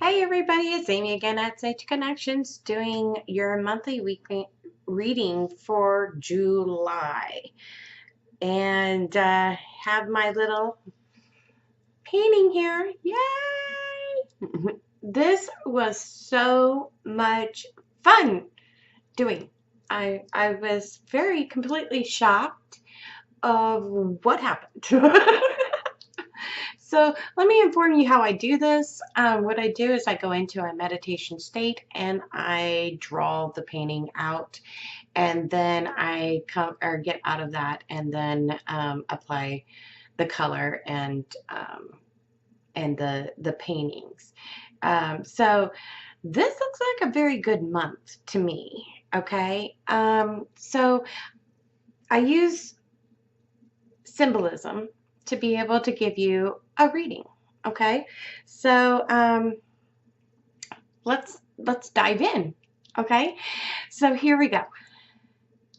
Hey everybody, it's Amy again at Sage Connections doing your monthly weekly reading for July. And have my little painting here. Yay! This was so much fun doing. I was very completely shocked of what happened. So let me inform you how I do this. What I do is I go into a meditation state and I draw the painting out, and then I come or get out of that and then apply the color and the paintings. So this looks like a very good month to me. Okay, so I use symbolism to be able to give you a reading. Okay, so let's dive in. Okay, so here we go.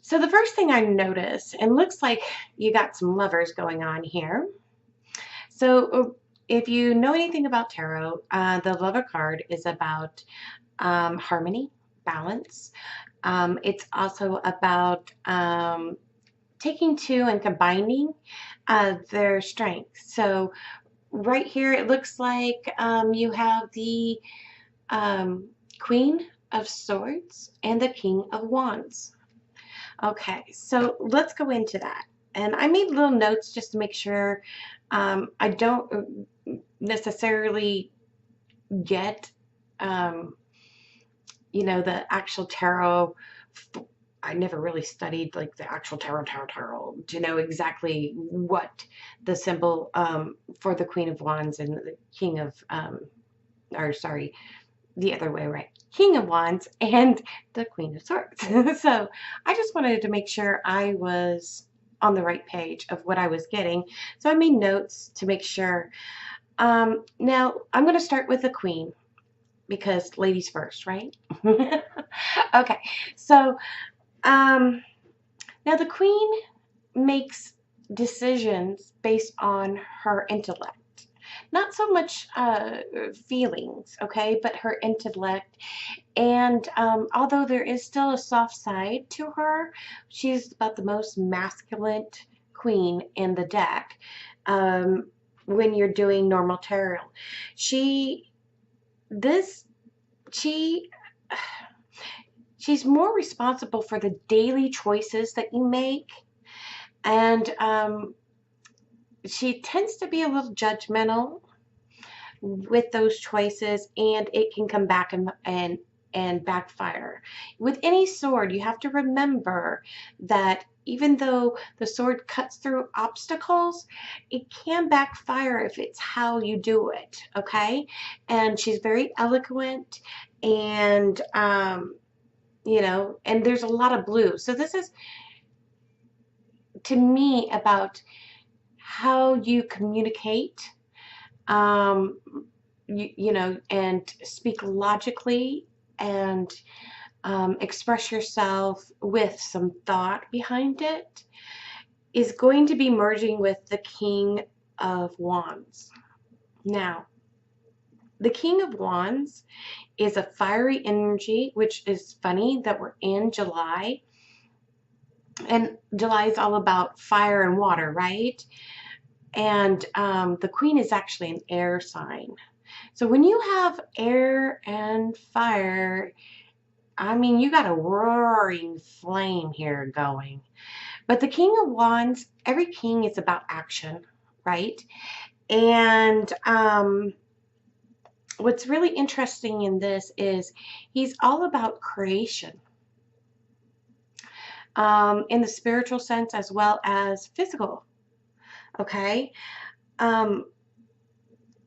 So the first thing I notice, and looks like you got some lovers going on here. So if you know anything about tarot, the lover card is about harmony, balance. It's also about taking two and combining their strengths. So right here, it looks like you have the Queen of Swords and the King of Wands. Okay, so let's go into that. And I made little notes just to make sure I don't necessarily get, um, the actual tarot. I never really studied like the actual tarot to know exactly what the symbol for the Queen of Wands and the King of, or sorry, the other way, right? King of Wands and the Queen of Swords. So I just wanted to make sure I was on the right page of what I was getting. So I made notes to make sure. Now I'm going to start with the Queen because ladies first, right? Okay, so um, now the Queen makes decisions based on her intellect. Not so much feelings, okay, but her intellect. And although there is still a soft side to her, she's about the most masculine queen in the deck when you're doing normal tarot. She, this, she, she's more responsible for the daily choices that you make. And she tends to be a little judgmental with those choices, and it can come back and backfire. With any sword, you have to remember that even though the sword cuts through obstacles, it can backfire if it's how you do it, okay? And she's very eloquent, and and there's a lot of blue. So this is, to me, about how you communicate, um, and speak logically and express yourself with some thought behind it, is going to be merging with the King of Wands. Now, the King of Wands is a fiery energy, which is funny that we're in July. And July is all about fire and water, right? And the Queen is actually an air sign. So when you have air and fire, I mean, you got a roaring flame here going. But the King of Wands, every king is about action, right? And what's really interesting in this is he's all about creation, in the spiritual sense as well as physical, okay?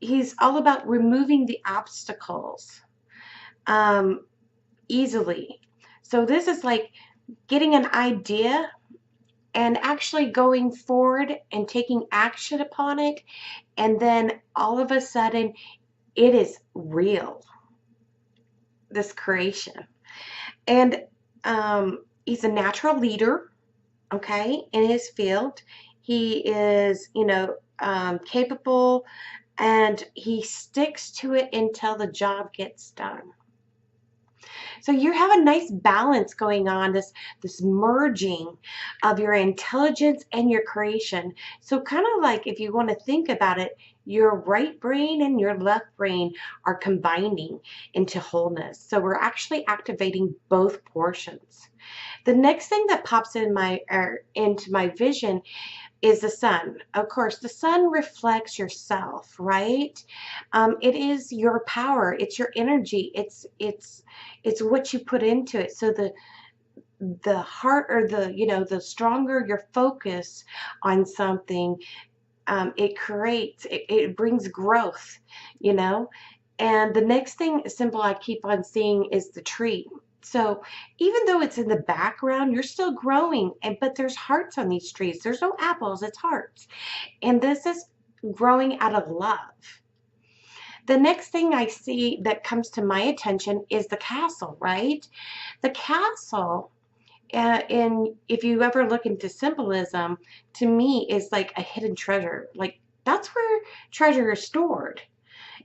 He's all about removing the obstacles easily. So this is like getting an idea and actually going forward and taking action upon it, and then all of a sudden it is real, this creation. And he's a natural leader, okay, in his field. He is, capable and he sticks to it until the job gets done. So you have a nice balance going on, this merging of your intelligence and your creation. So kind of like, if you want to think about it, your right brain and your left brain are combining into wholeness. So we're actually activating both portions. The next thing that pops into my vision is the sun. Of course, the sun reflects yourself, right? It is your power. It's your energy. It's what you put into it. So the heart, or the stronger your focus on something, it brings growth, you know. And the next thing symbol I keep on seeing is the tree. So even though it's in the background, you're still growing, but there's hearts on these trees. There's no apples, it's hearts. And this is growing out of love. The next thing I see that comes to my attention is the castle, right? The castle, and if you ever look into symbolism, to me is like a hidden treasure. Like, that's where treasure is stored.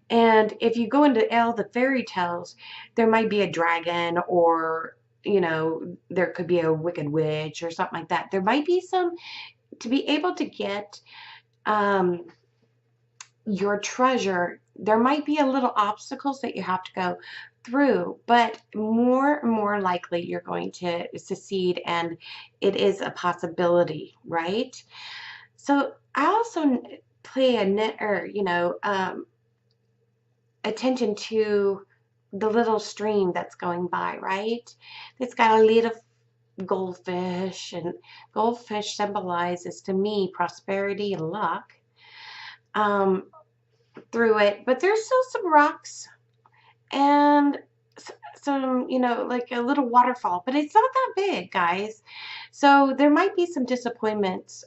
And if you go into all the fairy tales, there might be a dragon, or there could be a wicked witch or something like that. There might be some, to be able to get um, your treasure, there might be a little obstacles that you have to go through, but more and more likely you're going to succeed, and it is a possibility, right? So I also pay a net, or attention to the little stream that's going by, right? It's got a little goldfish, and goldfish symbolizes to me prosperity and luck um, through it. But there's still some rocks and some, like a little waterfall, but it's not that big, guys. So there might be some disappointments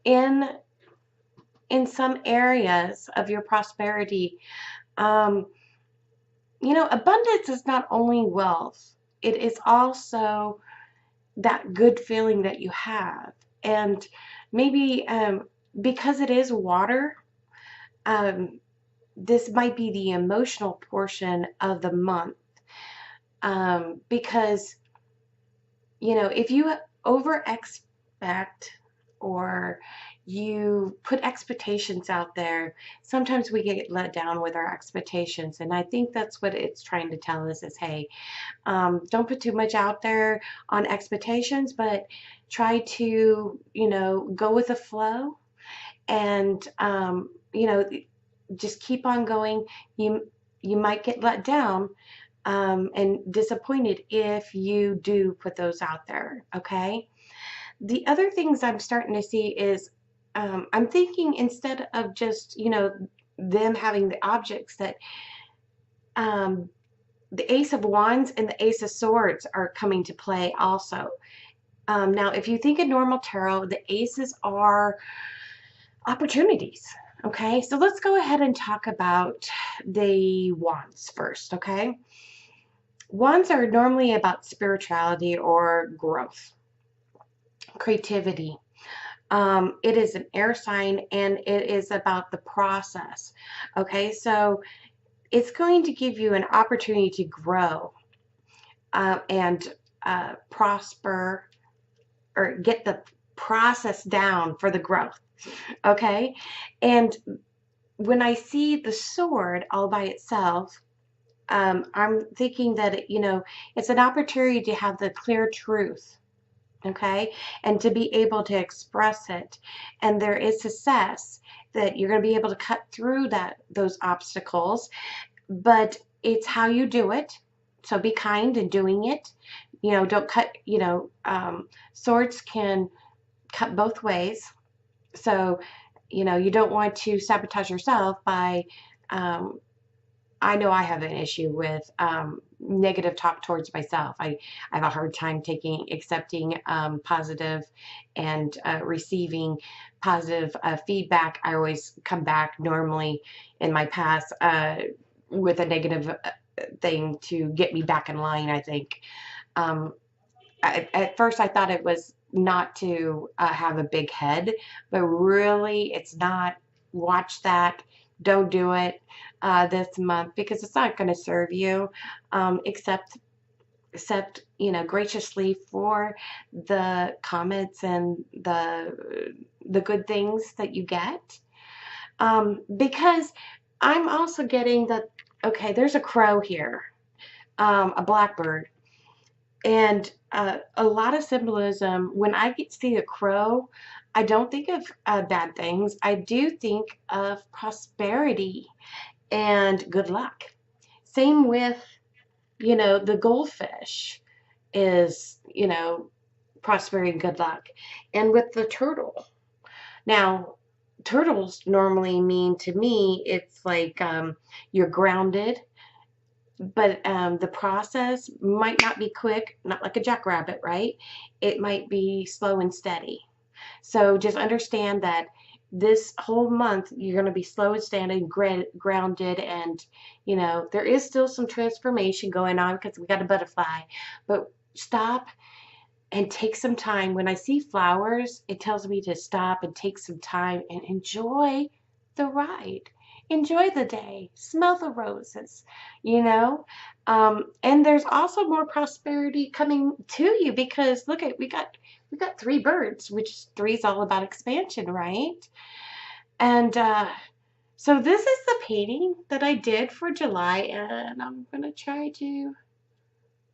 in some areas of your prosperity. Um, Abundance is not only wealth, it is also that good feeling that you have. And maybe because it is water, um, this might be the emotional portion of the month. Because, if you over expect, or you put expectations out there, sometimes we get let down with our expectations. And I think that's what it's trying to tell us is, hey, don't put too much out there on expectations, but try to, go with the flow, and, just keep on going. You might get let down and disappointed if you do put those out there, okay? The other things I'm starting to see is, I'm thinking, instead of just, them having the objects, that um, the Ace of Wands and the Ace of Swords are coming to play also. Now, if you think of normal tarot, the aces are opportunities. Okay, so let's go ahead and talk about the wands first, okay? Wands are normally about spirituality or growth, creativity. It is an air sign, and it is about the process. Okay, so it's going to give you an opportunity to grow and prosper, or get the process down for the growth. Okay, and when I see the sword all by itself, I'm thinking that it's an opportunity to have the clear truth, okay, and to be able to express it. And there is success, that you're going to be able to cut through those obstacles, but it's how you do it. So be kind in doing it. Don't cut. Swords can cut both ways. So you don't want to sabotage yourself by I know I have an issue with negative talk towards myself. I have a hard time accepting positive, and receiving positive feedback. I always come back, normally in my past, with a negative thing to get me back in line, I think. Um, at first, I thought it was not to have a big head, but really, it's not watch that. Don't do it this month because it's not going to serve you, except graciously for the comments and the good things that you get. Because I'm also getting that, okay, there's a crow here, a blackbird, and a lot of symbolism. When I see a crow, I don't think of bad things. I do think of prosperity and good luck. Same with, the goldfish is, prosperity and good luck. And with the turtle. Now, turtles normally mean to me, it's like you're grounded, but the process might not be quick, not like a jackrabbit, right? It might be slow and steady. So just understand that this whole month you're going to be slow and steady, grounded, and there is still some transformation going on because we got a butterfly. But stop and take some time. When I see flowers, it tells me to stop and take some time and enjoy the ride. Enjoy the day. Smell the roses, And there's also more prosperity coming to you because look at we got three birds, which three is all about expansion, right? And so this is the painting that I did for July, and I'm gonna try to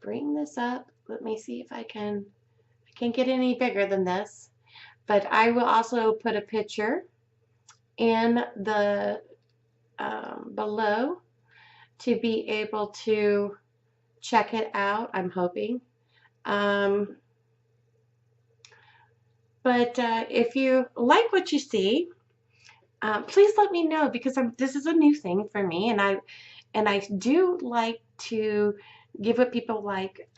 bring this up. Let me see if I can't get any bigger than this, but I will also put a picture in the below to be able to check it out, I'm hoping. But if you like what you see, please let me know because this is a new thing for me, and I do like to give what people like.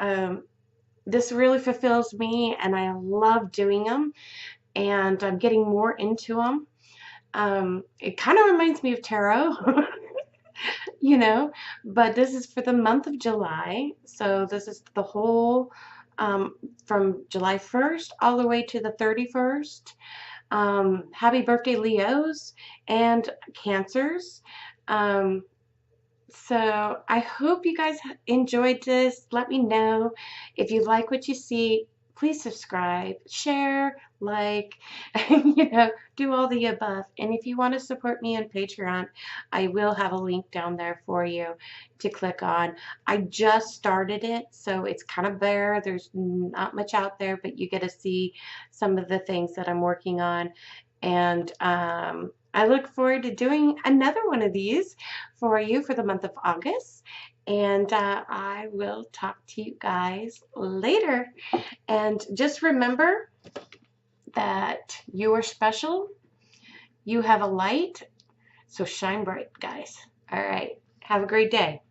This really fulfills me, and I love doing them, and I'm getting more into them. It kind of reminds me of tarot, but this is for the month of July. So this is the whole, from July 1st all the way to the 31st. Happy birthday, Leos and Cancers. So I hope you guys enjoyed this. Let me know if you like what you see. Please subscribe, share, like, do all the above. And if you want to support me on Patreon, I will have a link down there for you to click on. I just started it, so it's kind of bare. There's not much out there, but you get to see some of the things that I'm working on. And I look forward to doing another one of these for you for the month of August. And I will talk to you guys later. And just remember that you are special. You have a light. So shine bright, guys. All right. Have a great day.